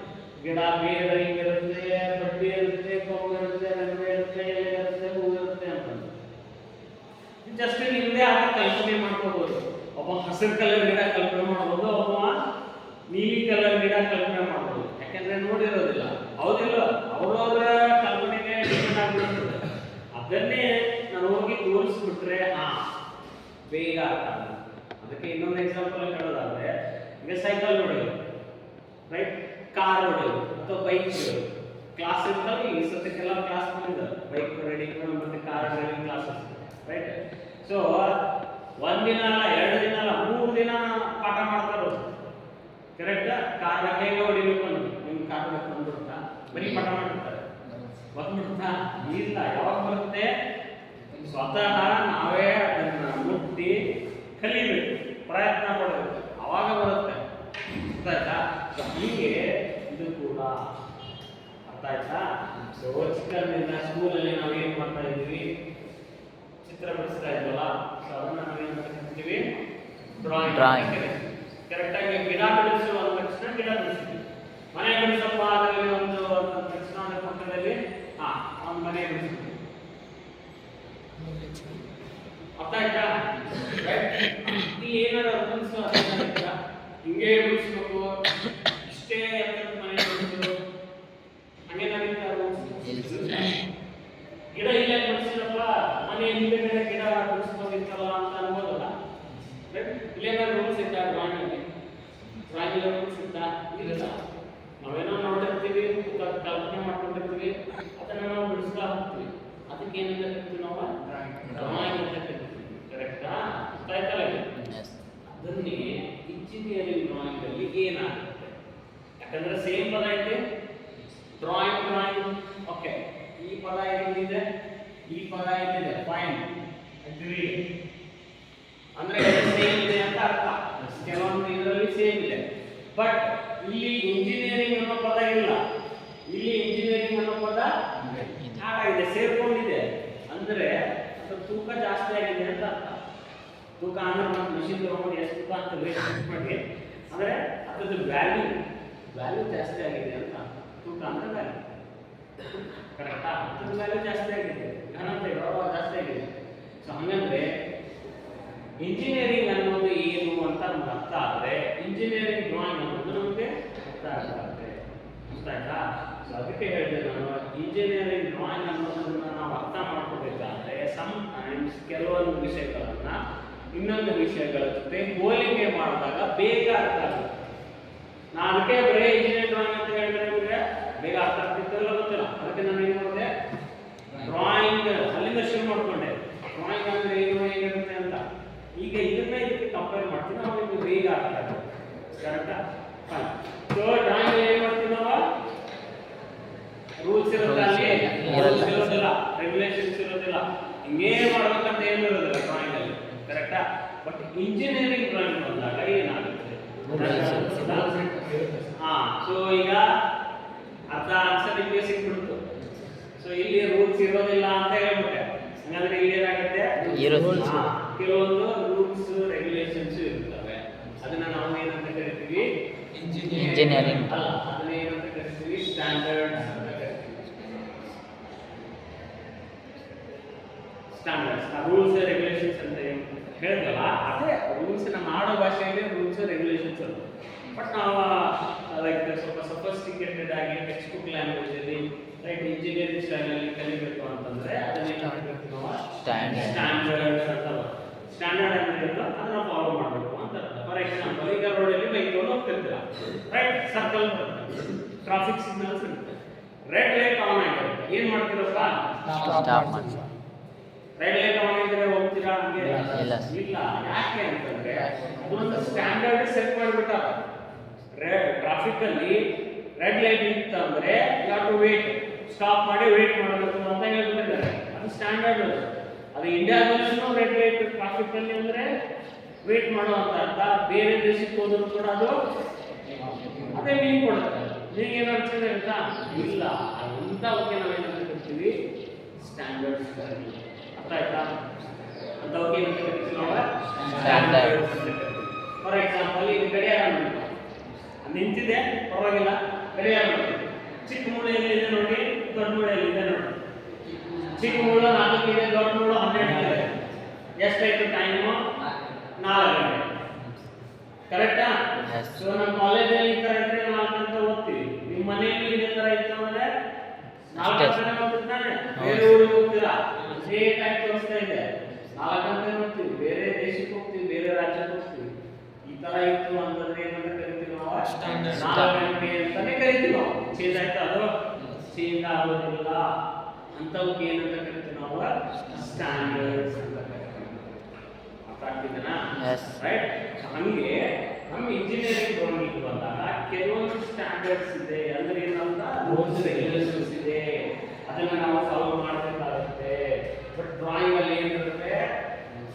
Speaker 1: ಗಿಡ ಬೇರೆ ಹಿಂಗಿರುತ್ತೆ, ಬಡ್ಡಿ ಇರುತ್ತೆ, ಕೊಂಬು ಇರುತ್ತೆ, ರೆಂಬೆ ಇರುತ್ತೆ, ಎಲೆ ಇರುತ್ತೆ, ಹೂ ಇರುತ್ತೆ ಅಂತ ಜಸ್ಟ್ ನಿಮ್ಮದೇ ಆದ ಕಲ್ಪನೆ ಮಾಡ್ಕೋಬಹುದು. ಒಬ್ಬ ಹಸಿರು ಕಲರ್ ಗಿಡ ಕಲ್ಪನೆ ಮಾಡ್ಬೋದು, ಒಬ್ಬ ನೀಲಿ ಕಲರ್ ಗಿಡ ಕಲ್ಪನೆ ಮಾಡ್ಬೋದು. ಯಾಕೆಂದ್ರೆ ನೋಡಿರೋದಿಲ್ಲ, ಹೌದಿಲ್ಲ, ಅವರವರ ಕಲ್ಪನೆಗೆ ಡಿಪೆಂಡ್ ಆಗಿಬಿಡುತ್ತದೆ. ಅದನ್ನೇ ನಾನು ಹೋಗಿ ತೋರಿಸ್ಬಿಟ್ರೆ ಬೇಗ ಅರ್ಥ ಆಗುತ್ತೆ. ಅದಕ್ಕೆ ಇನ್ನೊಂದು ಎಕ್ಸಾಂಪಲ್ ಹೇಳೋದಾದ್ರೆ, ಈಗ ಸೈಕಲ್ ನೋಡೋದು, ರೈಟ್, ಕಾರ್ ನೋಡೋದು ಅಥವಾ ಬೈಕ್ ನೋಡೋದು. ಕ್ಲಾಸ್ ಇರ್ತಾವೆ, ಈ ಸತ್ಯಕ್ಕೆಲ್ಲ ಕ್ಲಾಸ್ ಮಾಡಿದ್ದಾರೆ, ಬೈಕ್ ರೈಡಿಂಗ್ ಮತ್ತೆ car riding classes, right. So 1 ದಿನ ಅಲ್ಲ, 2 ದಿನ ಅಲ್ಲ, 3 ದಿನ ಪಾಠ ಮಾಡ್ತಾರೆ. ಕರೆಕ್ಟ್? ಕಾರ್ ಹೇಗೆ ಹೊಡಿಬೇಕು ಅಂತ ನಿಮ್ಗೆ ಕಾರ್ ಬಂದ್ಬಿಡುತ್ತಾ? ಬರೀ ಪಾಠ ಮಾಡಿರ್ತಾರೆ, ಬಂದ್ಬಿಡುತ್ತಾ? ಇಲ್ಲ, ಯಾವಾಗ ಬರುತ್ತೆ? ಸ್ವತಃ ನಾವೇ ಅದನ್ನ ಮುಟ್ಟಿ ಕಲಿಬೇಕು, ಪ್ರಯತ್ನ ಪಡಬೇಕು, ಅವಾಗ ಬರುತ್ತೆ. ಅರ್ಥ ಆಯ್ತಾ? ಹೀಗೆ ಇದು ಕೂಡ ಅರ್ಥ ಆಯ್ತಾ? ಸೊ ಚಿಕ್ಕಂದಿನ ಸ್ಕೂಲಲ್ಲಿ ನಾವೇನು ಮಾಡ್ತಾ ಇದ್ವಿ, ಚಿತ್ರ ಬಿಡಿಸ್ತಾ ಇದ್ವಲ್ಲ, ಸೊ ಅದನ್ನ ನಾವೇನು ಮಾಡ್ತೀವಿ, ಡ್ರಾಯಿಂಗ್. ಕರೆಕ್ಟಾಗಿ ಗಿಡ ಬಿಡಿಸುವ ಅಂದ ತಕ್ಷಣ ಗಿಡ ಬಿಡಿಸ್ತೀವಿ. ಮನೆ ಬಿಡಿಸಪ್ಪ ಅದರಲ್ಲಿ ಒಂದು ತಕ್ಷಣ ಪಕ್ಕದಲ್ಲಿ ಒಂದು ಮನೆ ಬಿಡಿಸ್ತೀವಿ. ಅರ್ಥ ಆಯ್ತಾ? ಇಲ್ಲಿ ಏನಾದ್ರು ಅನ್ಸು ಹಿಂಗೆ ಬಿಡಿಸ್ಬೇಕು, ಇಷ್ಟೇ ಮನೆ ಬಿಡಿಸೋದು, ಹಂಗೆ ಗಿಡ ಇಲ್ಲೇ ಬಿಡಿಸಿದಪ್ಪ, ಮನೆ ಹಿಂದೆ ಗಿಡ ಬಿಡಿಸ್ಬೋದಿತ್ತಲ್ಲ ಅಂತ ಅನ್ಬೋದಲ್ಲ. ಇಲ್ಲೇನಾದ್ರು ರೂಲ್ಸ್ ಇತ್ತಾ? ಡ್ರಾಯಿಂಗ್ ರೂಲ್ಸ್ ಇತ್ತಾ? ಇಲ್ಲ. ನಾವೇನೋ ನೋಡಿರ್ತೀವಿ, ಕಲ್ಪನೆ ಮಾಡ್ಕೊಂಡಿರ್ತೀವಿ, ಅದನ್ನ ನಾವು ಬಿಡಿಸ್ತಾ ಹೋಗ್ತೀವಿ. ಅದಕ್ಕೆ ಏನಂತ ಕರಿತೀವಿ ನಾವು? ಡ್ರಾಯಿಂಗ್ ಅಂತ ಕರಿತೀವಿ. ಕರೆಕ್ಟಾ? ಆಯ್ತಲ್ಲ? ಅದನ್ನೇ ಇಂಜಿನಿಯರಿಂಗ್ ಡ್ರಾಯಿಂಗ್ ಅಲ್ಲಿ ಏನಾಗುತ್ತೆ, ಯಾಕಂದ್ರೆ ಸೇಮ್ ಪದ ಐತೆ, ಡ್ರಾಯಿಂಗ್. ಓಕೆ, ಈ ಪದ ಏನಿದೆ, ಈ ಪದ ಏನಿದೆ, ಫೈನ್, ಅಗ್ರಿ ಅಂದ್ರೆ ಸೇಮ್ ಇದೆ ಅಂತ ಅರ್ಥ. ಕೆಲವೊಂದು ಇದರಲ್ಲಿ ಸೇಮ್ ಇದೆ, ಬಟ್ ಇಲ್ಲಿ ಇಂಜಿನಿಯರಿಂಗ್ ಅನ್ನೋ ಪದ ಇಲ್ಲ. ಇಲ್ಲಿ ಇಂಜಿನಿಯರಿಂಗ್ ಅನ್ನೋ ಪದ ಹಾಗಾಗಿದೆ, ಸೇರ್ಕೊಂಡಿದೆ. ಅಂದ್ರೆ ಅದು ತೂಕ ಜಾಸ್ತಿ ಆಗಿದೆ ಅಂತ ಅರ್ಥ. ತೂಕ ಅಂದ್ರೆ ಒಂದು ಮಷಿನ್ ತಗೊಂಡು ಎಷ್ಟು ತೂಕ ಅಂತ ವೇಸ್ಟ್ ಮಾಡಿ, ಅಂದ್ರೆ ಅದ್ರದ್ದು ವ್ಯಾಲ್ಯೂ ಜಾಸ್ತಿ ಆಗಿದೆ ಅಂತ. ತೂಕ ಅಂದ್ರೆ ವ್ಯಾಲ್ಯೂ, ಕರೆಕ್ಟಾ? ಅದ್ರದ್ದು ವ್ಯಾಲ್ಯೂ ಜಾಸ್ತಿ ಆಗಿದೆ, ಘನತೆ ಗೌರವ ಜಾಸ್ತಿ ಆಗಿದೆ. ಸೊ ಹಂಗಂದ್ರೆ ಇಂಜಿನಿಯರಿಂಗ್ ಅನ್ನೋದು ಏನು ಅಂತ ನಮ್ಗೆ ಅರ್ಥ ಆದರೆ ಇಂಜಿನಿಯರಿಂಗ್ ಡ್ರಾಯಿಂಗ್ ಅನ್ನೋದು ನಮಗೆ ಅರ್ಥ ಆಗುತ್ತೆ. ಅರ್ಥ ಆಯ್ತಾ? ಸೊ ಅದಕ್ಕೆ ಹೇಳಿದೆ ನಾನು, ಇಂಜಿನಿಯರಿಂಗ್ ಡ್ರಾಯಿಂಗ್ ಅನ್ನೋದನ್ನ ನಾವು ಅರ್ಥ ಮಾಡ್ಕೋಬೇಕಾದ್ರೆ ಸಮ್ಟೈಮ್ಸ್ ಕೆಲವೊಂದು ವಿಷಯಗಳನ್ನ ಇನ್ನೊಂದು ವಿಷಯಗಳ ಜೊತೆ ಹೋಲಿಕೆ ಮಾಡಿದಾಗ ಬೇಗ ಅರ್ಥ ಆಗುತ್ತೆ. ನಾನು ಅದಕ್ಕೆ ಬರೀ ಇಂಜಿನಿಯರಿಂಗ್ ಡ್ರಾಯಿಂಗ್ ಅಂತ ಹೇಳಿದ್ರೆ ನಿಮಗೆ ಬೇಗ ಅರ್ಥ ಆಗ್ತಿದ್ದಲ್ಲ, ಗೊತ್ತಿಲ್ಲ. ಅದಕ್ಕೆ ನಾನು ಏನು ಮಾಡಿದೆ, ಡ್ರಾಯಿಂಗ್ ಅಲ್ಲಿಂದ ಶುರು ಮಾಡ್ಕೊಂಡೆ. ಡ್ರಾಯಿಂಗ್ ಅಂದ್ರೆ ಏನು, ಹೇಗಿರುತ್ತೆ ಅಂತ. ಈಗ ಇದನ್ನ ಇದಕ್ಕೆ ಕಂಪೇರ್ ಮಾಡ್ತೀವಿ, ನಾವು ಇದು ಬೇಗ ಅರ್ಥ ಆಗುತ್ತೆ. ಕರೆಕ್ಟಾ? ಸೊ ಡ್ರಾಯಿಂಗ್ ಏನು ಮಾಡ್ತೀವಿ ನಾವು, ರೂಲ್ಸ್ ಇರುತ್ತೆ, ಅಲ್ಲಿ ರೂಲ್ಸ್ ಇರೋದಿಲ್ಲ, ರೆಗ್ಯುಲೇಷನ್ಸ್ ಇರೋದಿಲ್ಲ, ಹಿಂಗೇ ಮಾಡ್ಬೇಕಂತ ಏನು ಇರೋದಿಲ್ಲ ಡ್ರಾಯಿಂಗ್ ಅಲ್ಲಿ. ಕರೆಕ್ಟಾ? ಬಟ್ ಇಂಜಿನಿಯರಿಂಗ್ ಡ್ರಾಯಿಂಗ್ ಬಂದಾಗ ಏನಾಗುತ್ತೆ? ಸೊ ಈಗ ಅರ್ಧ ಆನ್ಸರ್ ನಿಮಗೆ ಸಿಕ್ಬಿಡ್ತು. ಸೊ ಇಲ್ಲಿ ರೂಲ್ಸ್ ಇರೋದಿಲ್ಲ ಅಂತ ಹೇಳ್ಬಿಟ್ಟೆ. ಹಾಗಾದ್ರೆ ಇಲ್ಲಿ ಏನಾಗುತ್ತೆ? ಕೆಲವೊಂದು ರೂಲ್ಸ್ ರೆಗ್ಯುಲೇಷನ್ಸ್ ಇರ್ತವೆ. ಅದನ್ನ ನಾವು ಏನಂತ ಕರಿತೀವಿ?
Speaker 2: ಇಂಜಿನಿಯರಿಂಗ್.
Speaker 1: ಅದನ್ನ ಏನಂತ ಕರಿತೀವಿ? ಸ್ಟ್ಯಾಂಡರ್ಡ್ಸ್ ಅಂತ ಕರಿತೀವಿ. ಸ್ಟ್ಯಾಂಡರ್ಡ್ಸ್, ರೂಲ್ಸ್ ರೆಗ್ಯುಲೇಷನ್ಸ್ ಅಂತ ಹೇಳಿದ್ರಲ್ಲ, ಅದೇ ರೂಲ್ಸ್ ನಮ್ಮ ಆಡೋ ಭಾಷೆಯಲ್ಲಿ ರೂಲ್ಸ್ ರೆಗ್ಯುಲೇಷನ್ಸ್ ಅಂತ. ಬಟ್ ನಾವು ಲೈಕ್ ಸ್ವಲ್ಪ ಸಫಿಸ್ಟಿಕೇಟೆಡ್ ಆಗಿ ಟೆಕ್ಸ್ಟ್ ಬುಕ್ ಲ್ಯಾಂಗ್ವೇಜ್ ಅಲ್ಲಿ ರೈಟ್ ಇಂಜಿನಿಯರಿಂಗ್ ಸ್ಟೈಲಲ್ಲಿ ಕಲಿಬೇಕು ಅಂತಂದ್ರೆ ಅದನ್ನೇ ಸ್ಟ್ಯಾಂಡರ್ಡ್ಸ್ ಅಂತ. ಸ್ಟ್ಯಾಂಡರ್ಡ್ ಅಂದ್ರೆ ಅದನ್ನ ಫಾಲೋ ಮಾಡಬೇಕು ಅಂತ. ಫಾರ್ ಎಕ್ಸಾಂಪಲ್, ಈಗ ರೋಡಲ್ಲಿ ಬೈಕ್ ತಗೊಂಡು ಹೋಗ್ತಿರ್ತೀರ, ರೈಟ್? ಸರ್ಕಲ್ ಬರುತ್ತೆ, ಟ್ರಾಫಿಕ್ ಸಿಗ್ನಲ್ಸ್ ಇರುತ್ತೆ, ರೆಡ್ ಲೈಟ್ ಆನ್ ಆಗಿರುತ್ತೆ, ಏನ್ ಮಾಡ್ತೀರಪ್ಪ? ರೆಡ್ ಲೈಟ್ ಆನ್ ಆಗಿದ್ರೆ ಹೋಗ್ತೀರಾ? ಹಂಗೆ ಇಲ್ಲ. ಯಾಕೆ ಅಂತಂದ್ರೆ ಅದೊಂದು ಸ್ಟ್ಯಾಂಡರ್ಡ್ ಸೆಟ್ ಮಾಡಿಬಿಟ್ಟಾರ. ಟ್ರಾಫಿಕ್ ಅಲ್ಲಿ ರೆಡ್ ಲೈಟ್ ಇತ್ತು ಅಂದ್ರೆ you have to wait, stop ಮಾಡಿ ವೇಟ್ ಮಾಡಬೇಕು ಅಂತ ಹೇಳ್ಬಿಟ್ಟಿದ್ದಾರೆ. ಅದು ಸ್ಟ್ಯಾಂಡರ್ಡ್. ಅದು ಇಂಡಿಯಾದಲ್ಲೂ ರೆಡ್ ಲೈಟ್ ಟ್ರಾಫಿಕ್ ಅಲ್ಲಿ ಅಂದ್ರೆ ವೇಟ್ ಮಾಡುವಂತ ಅರ್ಥ. ಬೇರೆ ದೇಶಕ್ಕೆ ಹೋದ್ರು ಕೂಡ ಅದು ಅದೇ ಮೀನಿಂಗ್ ಕೊಡುತ್ತೆ. ನಿಮಗೆ ಏನು ಅನ್ಸಿದೆ ಅಂತ ಇಲ್ಲ, ಅಂತವಕ್ಕೆ ನಾವೇನಂತ ಕರಿತೀವಿ? ಸ್ಟ್ಯಾಂಡರ್ಡ್ಸ್. ಅರ್ಥ ಆಯ್ತಾ? ಅಂತವಕ್ಕೆ ಏನಂತ ಕರಿತೀವಿ ನಾವು? ಸ್ಟ್ಯಾಂಡರ್ಡ್ಸ್ ಅಂತ ಕರಿತೀವಿ. ಫಾರ್ ಎಕ್ಸಾಂಪಲ್, ಈಗ ಗಡಿಯಾರ ನಿಂತಿದೆ, ಪರವಾಗಿಲ್ಲ, ಗಡಿಯಾರ ಮಾಡ್ತೀವಿ. ಚಿಕ್ಕ ಮೂಳೆಯಲ್ಲಿ ಇದೆ ನೋಡಿ, ದೊಡ್ಡ ಮೂಳೆಯಲ್ಲಿ ಇದೆ ನೋಡಿ. ಚಿಕ್ಕ ಮೂಳೆ 4 ಇದೆ, ದೊಡ್ಡ ಮೂಳೆ 12 ಇದೆ. ಎಷ್ಟಾಯ್ತು ಟೈಮು? 4 ಗಂಟೆ. ಕರೆಕ್ಟಾ? ಸೊ ನಮ್ಮ ಕಾಲೇಜಲ್ಲಿ ಈ ತರ ಇದ್ರೆ 4 ಅಂತ ಓದ್ತೀವಿ. ನಿಮ್ಮ ಮನೆಯಲ್ಲಿ ಇದೇ ತರ ಇತ್ತು ಅಂದ್ರೆ 4 ಗಂಟೆ ಓದ್ತಿರ್ತಾನೆ. ಬೇರೆ ಊರಿಗೆ ಹೋಗ್ತೀರಾ, ಅದೇ ಟೈಮ್ ತೋರಿಸ್ತಾ ಇದೆ, 4 ಗಂಟೆ ನೋಡ್ತೀವಿ. ಬೇರೆ ದೇಶಕ್ಕೆ ಹೋಗ್ತೀವಿ, ಬೇರೆ ರಾಜ್ಯಕ್ಕೆ ಹೋಗ್ತೀವಿ. ಈ ತರ ಇತ್ತು ಅಂತಂದ್ರೆ ಏನಂತ ಕರಿತೀವಿ ನಾವು? 4 ಗಂಟೆ ಅಂತಾನೆ ಕರಿತೀವಿ ನಾವು. ಚೇಂಜ್ ಆಯ್ತಾ? ಅದು ಚೇಂಜ್ ಆಗೋದಿಲ್ಲ. ಅಂತವಕ್ಕೆ ಏನಂತ ಕರಿತೀವಿ ನಾವು? ಸ್ಟ್ಯಾಂಡರ್ಡ್ಸ್ ಅಂತ ಕರಿತೀವಿ. ಅರ್ಥ ಆಗ್ತಿದೆನಾ? ರೈಟ್? ಹಂಗೆ ನಮ್ಮ ಇಂಜಿನಿಯರಿಂಗ್ ಡ್ರಾಯಿಂಗ್ ಬಂದಾಗ ಕೆಲವೊಂದು ಸ್ಟ್ಯಾಂಡರ್ಡ್ಸ್ ಇದೆ. ಅಂದ್ರೆ ಏನಂತ ರೂಲ್ಸ್ ರೆಗ್ಯುಲೇಷನ್ಸ್ ಇದೆ, ಅದನ್ನ ನಾವು ಫಾಲೋ ಮಾಡಬೇಕಾಗುತ್ತೆ. ಬಟ್ ಡ್ರಾಯಿಂಗ್ ಅಲ್ಲಿ ಏನಿರುತ್ತೆ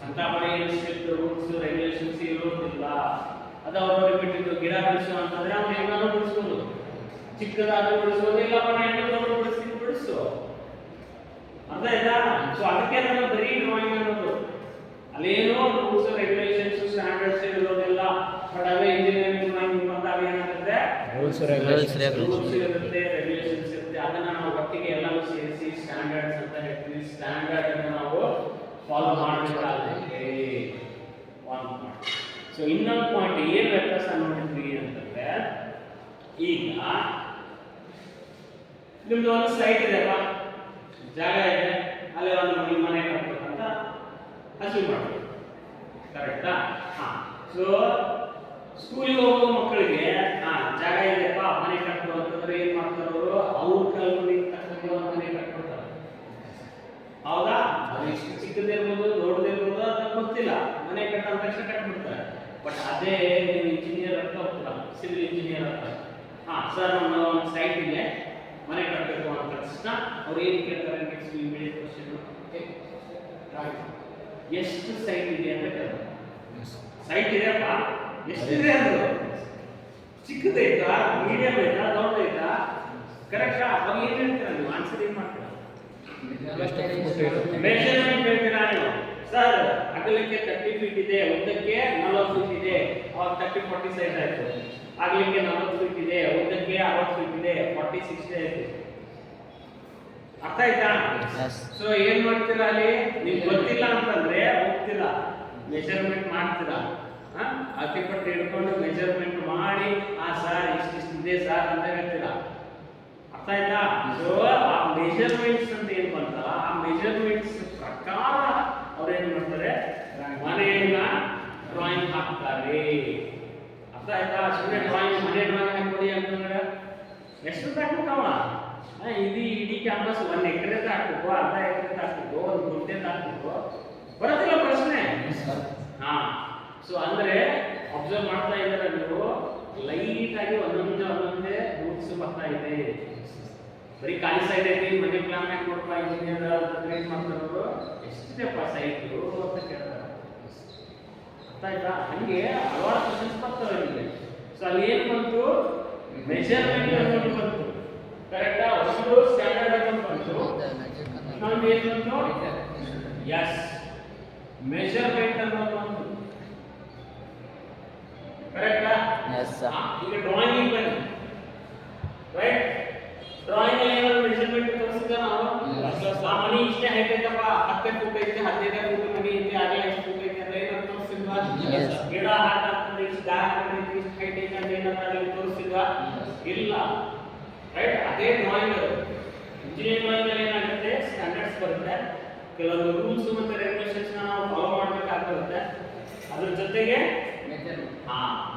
Speaker 1: ಅಂತ ಬರೀ ಸ್ಟ್ರಿಕ್ಟ್ ರೂಲ್ಸ್ ರೆಗ್ಯುಲೇಷನ್ಸ್ ಇರೋದಿಲ್ಲ. ಅದು ಅವ್ರವ್ರಿಗೆ ಬಿಟ್ಟಿದ್ದು. ಗಿಡ ಬೆಳೆಸು ಅಂತಂದ್ರೆ ಅವ್ನು ಹೆಂಗಾದ್ರೂ ಬಿಡಿಸ್ಬೋದು, ಚಿಕ್ಕದಾದ್ರೂ ಬಿಡಿಸ್ಬೋದು, ಇಲ್ಲಪ್ಪ ನಾ ಹೆಂಗಾದ್ರೂ ಬಿಡಿಸು. ಅರ್ಥ ಆಯ್ತಾ? ಸೊ ಅದಕ್ಕೆ ನಾನು ಬರೀ ಡ್ರಾಯಿಂಗ್ ಅನ್ನೋದು. ಅಲ್ಲೇನೋ ರೂಲ್ಸ್ ರೆಗ್ಯುಲೇಷನ್ಸ್ ಸ್ಟ್ಯಾಂಡರ್ಡ್ಸ್ ಇರೋದಿಲ್ಲ. ಬಟ್ ಅದೇ ಇಂಜಿನಿಯರಿಂಗ್ ಡ್ರಾಯಿಂಗ್ ಬಂದಾಗ ಏನಾಗುತ್ತೆ? ರೂಲ್ಸ್ ಇರುತ್ತೆ, ರೆಗ್ಯುಲೇಷನ್ಸ್ ಇರುತ್ತೆ. ಅದನ್ನ ನಾವು ಒಟ್ಟಿಗೆ ಎಲ್ಲರೂ ಸೇರಿಸಿ ಸ್ಟ್ಯಾಂಡರ್ಡ್ಸ್ ಅಂತ ಹೇಳ್ತೀವಿ. ಸ್ಟ್ಯಾಂಡರ್ಡ್ ಅನ್ನು ನಾವು ಫಾಲೋ ಮಾಡಬೇಕಾಗುತ್ತೆ. ಒಂದು ಪಾಯಿಂಟ್. ಸೊ ಇನ್ನೊಂದು ಪಾಯಿಂಟ್ ಏನು ವ್ಯತ್ಯಾಸ ನೋಡಿದ್ವಿ ಅಂತಂದ್ರೆ, ಈಗ ನಿಮ್ದು ಒಂದು ಸೈಟ್ ಇದೆಪ್ಪ, ಜಾಗ ಇದೆ, ಅಲ್ಲಿ ಒಂದು ಮನೆ ಕಟ್ಟಬೇಕಂತ ಅಸ್ಯೂಮ್ ಮಾಡ್ತೀವಿ. ಕರೆಕ್ಟಾ? ಸೊ ಸ್ಕೂಲಿಗೆ ಹೋಗೋ ಮಕ್ಕಳಿಗೆ ಜಾಗ ಇದೆಯಪ್ಪ, ಮನೆ ಕಟ್ಟುವ ಅಂತಂದ್ರೆ ಏನ್ ಮಾಡ್ತಾರೆ ಅವರು? ಅವ್ರ ಕಲ್ಪನೆಗೆ ತಕ್ಕಂತೆ ಮನೆ ಕಟ್ಬಿಡ್ತಾರೆ. ಹೌದಾ? ಅದು ಎಷ್ಟು ಚಿಕ್ಕದಿರ್ಬೋದು, ದೊಡ್ಡದಿರ್ಬೋದು, ಅದನ್ನ ಗೊತ್ತಿಲ್ಲ. ಮನೆ ಕಟ್ಟೋ ತಕ್ಷಣ ಕಟ್ಬಿಡ್ತಾರೆ. ಬಟ್ ಅದೇ ನೀವು ಇಂಜಿನಿಯರ್ ಅಂತ ಹೋಗ್ತೀರಾ, ಸಿವಿಲ್ ಇಂಜಿನಿಯರ್ ಅಂತ. ಸರ್ ನಮ್ಮ ಒಂದು ಸೈಟ್ ಇದೆ, ಮನೆ ಕಟ್ಟಬೇಕು ಅಂತ ತಕ್ಷಣ ಅವ್ರು ಏನು ಕೇಳ್ತಾರೆ? ನೆಕ್ಸ್ಟ್ ಇಮಿಡಿಯೇಟ್ ಕ್ವಶನ್, ಎಷ್ಟು ಸೈಟ್ ಇದೆ ಅಂತ ಕೇಳ್ತಾರೆ. ಸೈಟ್ ಇದೆಯಪ್ಪ, ಎಷ್ಟಿದೆ ಅಂದ್ರು? ಚಿಕ್ಕದೈತಾ, ಮೀಡಿಯಂ ಐತಾ, ದೊಡ್ಡದೈತಾ? ಕರೆಕ್ಟಾ? ಅವಾಗ ಏನು ಹೇಳ್ತೀರಾ ನೀವು? ಆನ್ಸರ್ ಏನು ಮಾಡ್ತೀರಾ? ಮೆಷರ್ಮೆಂಟ್ ಹೇಳ್ತೀರಾ ನೀವು. ಸರ್ ಅಗಲಕ್ಕೆ 30 ಫೀಟ್ ಇದೆ, ಉದ್ದಕ್ಕೆ 40 ಫೀಟ್ ಇದೆ. ಅವಾಗ 30-40 ಸೈಜ್ ಆಯ್ತು. ಅಗಲಕ್ಕೆ 40 ಫೀಟ್ ಇದೆ, ಉದ್ದಕ್ಕೆ 60 ಫೀಟ್ ಇದೆ, 40-60 ಆಯ್ತು. ಅರ್ಥ ಆಯ್ತಾ? ಸೊ ಏನ್ ಮಾಡ್ತೀರಾ ಅಲ್ಲಿ? ನಿಮ್ಗೆ ಗೊತ್ತಿಲ್ಲ ಅಂತಂದ್ರೆ ಹೋಗ್ತೀರಾ, ಮೆಷರ್ಮೆಂಟ್ ಮಾಡ್ತೀರಾ. ಅಕ್ಕಿಪಟ್ಟು ಹಿಡ್ಕೊಂಡು ಮೆಜರ್ಮೆಂಟ್ ಮಾಡಿ ಸರ್ ಇಷ್ಟಿದೆ ಸರ್ ಅಂತ ಹೇಳ್ತೀರಾ. ಅರ್ಥ ಆಯ್ತಾ? ಸೊ ಆ ಮೆಜರ್ಮೆಂಟ್ಸ್ ಅಂತ ಏನು ಬಂತಲ್ಲ, ಆ ಮೆಜರ್ಮೆಂಟ್ಸ್ ಪ್ರಕಾರ ಅವ್ರು ಏನು ಮಾಡ್ತಾರೆ? ಮನೆಯನ್ನ ಡ್ರಾಯಿಂಗ್ ಹಾಕ್ತಾರೆ. ಅರ್ಥ ಆಯ್ತಾ? ಸುಮ್ಮನೆ ಡ್ರಾಯಿಂಗ್, ಮನೆ ಡ್ರಾಯಿಂಗ್ ಹಾಕ್ಕೊಡಿ ಅಂತಂದ್ರೆ ಎಷ್ಟು ಹಾಕ್ಬೇಕವ? ಇಡೀ ಕ್ಯಾಂಪಸ್ 1 ಎಕರೆ ಹಾಕ್ಬೇಕು, ಅರ್ಧ ಎಕರೆ ಹಾಕ್ಬೇಕು, 1 ಗುಂಟೆ ಹಾಕ್ಬೇಕು, ಬರೋದಿಲ್ಲ ಪ್ರಶ್ನೆ. ಸೊ ಅಂದ್ರೆ ಅಬ್ಸರ್ವ್ ಮಾಡ್ತಾ ಇದ್ದಾರೆ ನೀವು, ಲೈಟ್ ಆಗಿ ಒಂದೊಂದೇ ರೂಟ್ಸ್ ಬರ್ತಾ ಇದೆ. ಬರೀ ಖಾಲಿ ಸೈಡ್ ಐತಿ, ಮನೆ ಪ್ಲಾನ್ ಹಾಕಿ ಕೊಡ್ತಾ ಇಂಜಿನಿಯರ್ ಗ್ರೇಟ್ ಮಾಡ್ತಾರವರು, ಎಷ್ಟಿದೆಪ್ಪ ಸೈಟು ಅಂತ ಕೇಳ್ತಾರೆ. ಆಯ್ತಾ? ಹಂಗೆ ಹಲವಾರು ಕ್ವಶನ್ಸ್ ಬರ್ತವೆ ನಿಮಗೆ. ಸೊ ಅಲ್ಲಿ ಏನು ಬಂತು, ಮೆಜರ್ಮೆಂಟ್ ಅನ್ನೋದು ಬಂತು, ಕರೆಕ್ಟಾ? ಒಂದು ಸ್ಟ್ಯಾಂಡರ್ಡ್ ಅನ್ನೋದು ಬಂತು, ಇನ್ನೊಂದು ಏನು ಬಂತು, ಎಸ್ ಮೆಜರ್ಮೆಂಟ್ ಅನ್ನೋದು ಬಂತು, ಕರೆಕ್ಟಾ?
Speaker 2: Yes, sir.
Speaker 1: ಈಗ ಡ್ರಾಯಿಂಗ್ ಬನ್ನಿ, ರೈಟ್? ಡ್ರಾಯಿಂಗ್ ಅಲ್ಲಿ ಏನಾದ್ರು ಮೆಜರ್ಮೆಂಟ್ ತೋರಿಸಿದ ನಾವು ಆ ಮನಿ ಇಷ್ಟೇ ಹೈಟ್ ಐತಪ್ಪ, 10 ಫೂಟ್ ಐತೆ, 15 ಫೂಟ್ ಮನಿ ಐತೆ, ಆಗಲೇ ಎಷ್ಟು ಫೂಟ್ ಐತೆ ಅಂತ ಏನಾದ್ರು ತೋರಿಸಿದ್ವಾ?
Speaker 2: Yes.
Speaker 1: ಗಿಡ ಹಾಕಿದ್ರೆ ಇಷ್ಟು ದಾರ ಹಾಕಿದ್ರೆ ಇಷ್ಟು ಹೈಟ್ ಐತೆ ಅಂತ ಏನಾದ್ರು ತೋರಿಸಿದ್ವಾ? ಇಲ್ಲ, ರೈಟ್? ಅದೇ ಡ್ರಾಯಿಂಗ್ ಅದು. ಇಂಜಿನಿಯರಿಂಗ್ ಡ್ರಾಯಿಂಗ್ ಅಲ್ಲಿ ಏನಾಗುತ್ತೆ, ಸ್ಟ್ಯಾಂಡರ್ಡ್ಸ್ ಬರುತ್ತೆ, ಕೆಲವೊಂದು ರೂಲ್ಸ್ ಮತ್ತೆ ರೆಗ್ಯುಲೇಷನ್ಸ್ ನಾವು ಫಾಲೋ ಮಾಡಬೇಕಾಗುತ್ತೆ, ಅದ್ರ ಜೊತೆಗೆ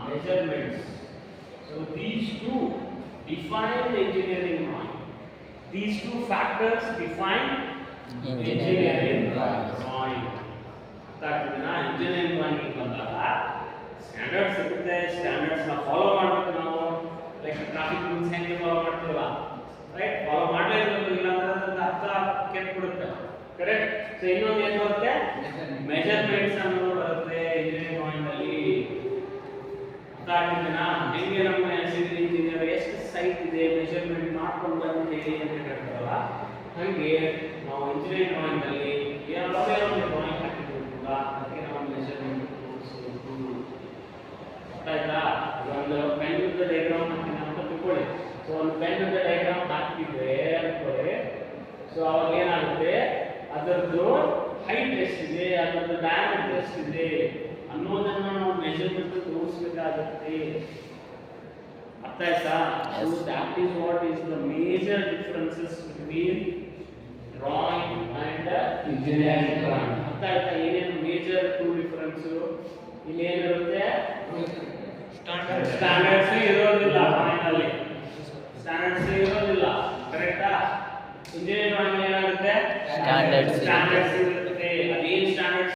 Speaker 1: measurements. So these two define the engineering drawing. These two factors define engineering drawing. ತಾಕಿದನಾ ಇಂಜಿನಿಯರಿಂಗ್ ಡ್ರಾಯಿಂಗ್ ಬಂದಾಗ ಸ್ಟ್ಯಾಂಡರ್ಡ್ಸ್ ಇರುತ್ತೆ, ಸ್ಟ್ಯಾಂಡರ್ಡ್ಸ್ ನ ಫಾಲೋ ಮಾಡಬೇಕು ನಾವು. ಲೈಕ್ ಟ್ರಾಫಿಕ್ ರೂಲ್ಸ್ ಹೆಂಗೆ ಫಾಲೋ ಮಾಡ್ತೀವಲ್ಲ, ರೈಟ್? ಫಾಲೋ ಮಾಡಲೇಬೇಕು, ಇಲ್ಲ ಅಂದ್ರೆ ಅದರ ಅರ್ಥ ಕೆಟ್ಟಬಿಡುತ್ತೆ, ಕರೆಕ್ಟ್? ಸೊ ಇನ್ನೊಂದು ಏನು ಬರುತ್ತೆ, ಮೆಜರ್ಮೆಂಟ್ಸ್ ಅನ್ನೋದು ಬರುತ್ತೆ ಇಂಜಿನಿಯರಿಂಗ್ ಡ್ರಾಯಿಂಗ್ ಅಲ್ಲಿ. ತಾಕಿದನಾ ಹೆಂಗೆ ನಮ್ಮ ಸಿವಿಲ್ ಇಂಜಿನಿಯರ್ ಎಷ್ಟು ಸೈಟ್ ಇದೆ ಮೆಜರ್ಮೆಂಟ್ ಮಾಡ್ಕೊಂಡು ಬಂದು ಹೇಳಿ ಅಂತ ಹೇಳ್ತಾರಲ್ಲ, ಹಾಗೆ ನಾವು ಇಂಜಿನಿಯರಿಂಗ್ ಡ್ರಾಯಿಂಗ್ ಅಲ್ಲಿ ಯಾವುದೇ ಒಂದು ಡ್ರಾಯಿಂಗ್ ಹಾಕಿದ್ರು ಕೂಡ ಅದಕ್ಕೆ ನಾವು ಮೆಜರ್ಮೆಂಟ್ ತೋರಿಸಬೇಕು, ಆಯ್ತಾ? ಒಂದು ಪೆನ್ ವಿತ್ ಡಯಾಗ್ರಾಮ್ ಹಾಕ್ತೀನಿ ಅಂತ ತಿಳ್ಕೊಳ್ಳಿ. ಸೊ ಒಂದು ಪೆನ್ ವಿತ್ ಡಯಾಗ್ರಾಮ್ ಹಾಕಿದ್ರೆ ಅನ್ಕೊಳ್ಳಿ, ಸೊ ಅವಾಗ ಏನಾಗುತ್ತೆ, ಅದರದ್ದು ಹೈಟ್ ಎಷ್ಟಿದೆ, ಅದರದ್ದು ಡಯಾಮೀಟರ್ ಎಷ್ಟಿದೆ ಅನ್ನೋದನ್ನ ನಾವು ಮೆಜರ್ಮೆಂಟ್ ತೋರಿಸಬೇಕಾಗುತ್ತೆ, ಅರ್ಥ ಆಯ್ತಾ? So that is what is the major differences between drawing and engineering drawing. ಅರ್ಥ ಆಯ್ತಾ? ಏನೇನು ಮೇಜರ್ ಟೂ ಡಿಫರೆನ್ಸ್ ಇಲ್ಲಿ ಏನಿರುತ್ತೆ, ಸ್ಟ್ಯಾಂಡರ್ಡ್ಸ್ ಇರೋದಿಲ್ಲ ಡ್ರಾಯಿಂಗ್ ಅಲ್ಲಿ, ಸ್ಟ್ಯಾಂಡರ್ಡ್ಸ್ ಇರೋದಿಲ್ಲ, ಕರೆಕ್ಟಾ? ಇಂಜಿನಿಯರಿಂಗ್ ಡ್ರಾಯಿಂಗ್ ಏನಾಗುತ್ತೆ,
Speaker 2: ಸ್ಟ್ಯಾಂಡರ್ಡ್ಸ್
Speaker 1: ಸ್ಟ್ಯಾಂಡರ್ಡ್ಸ್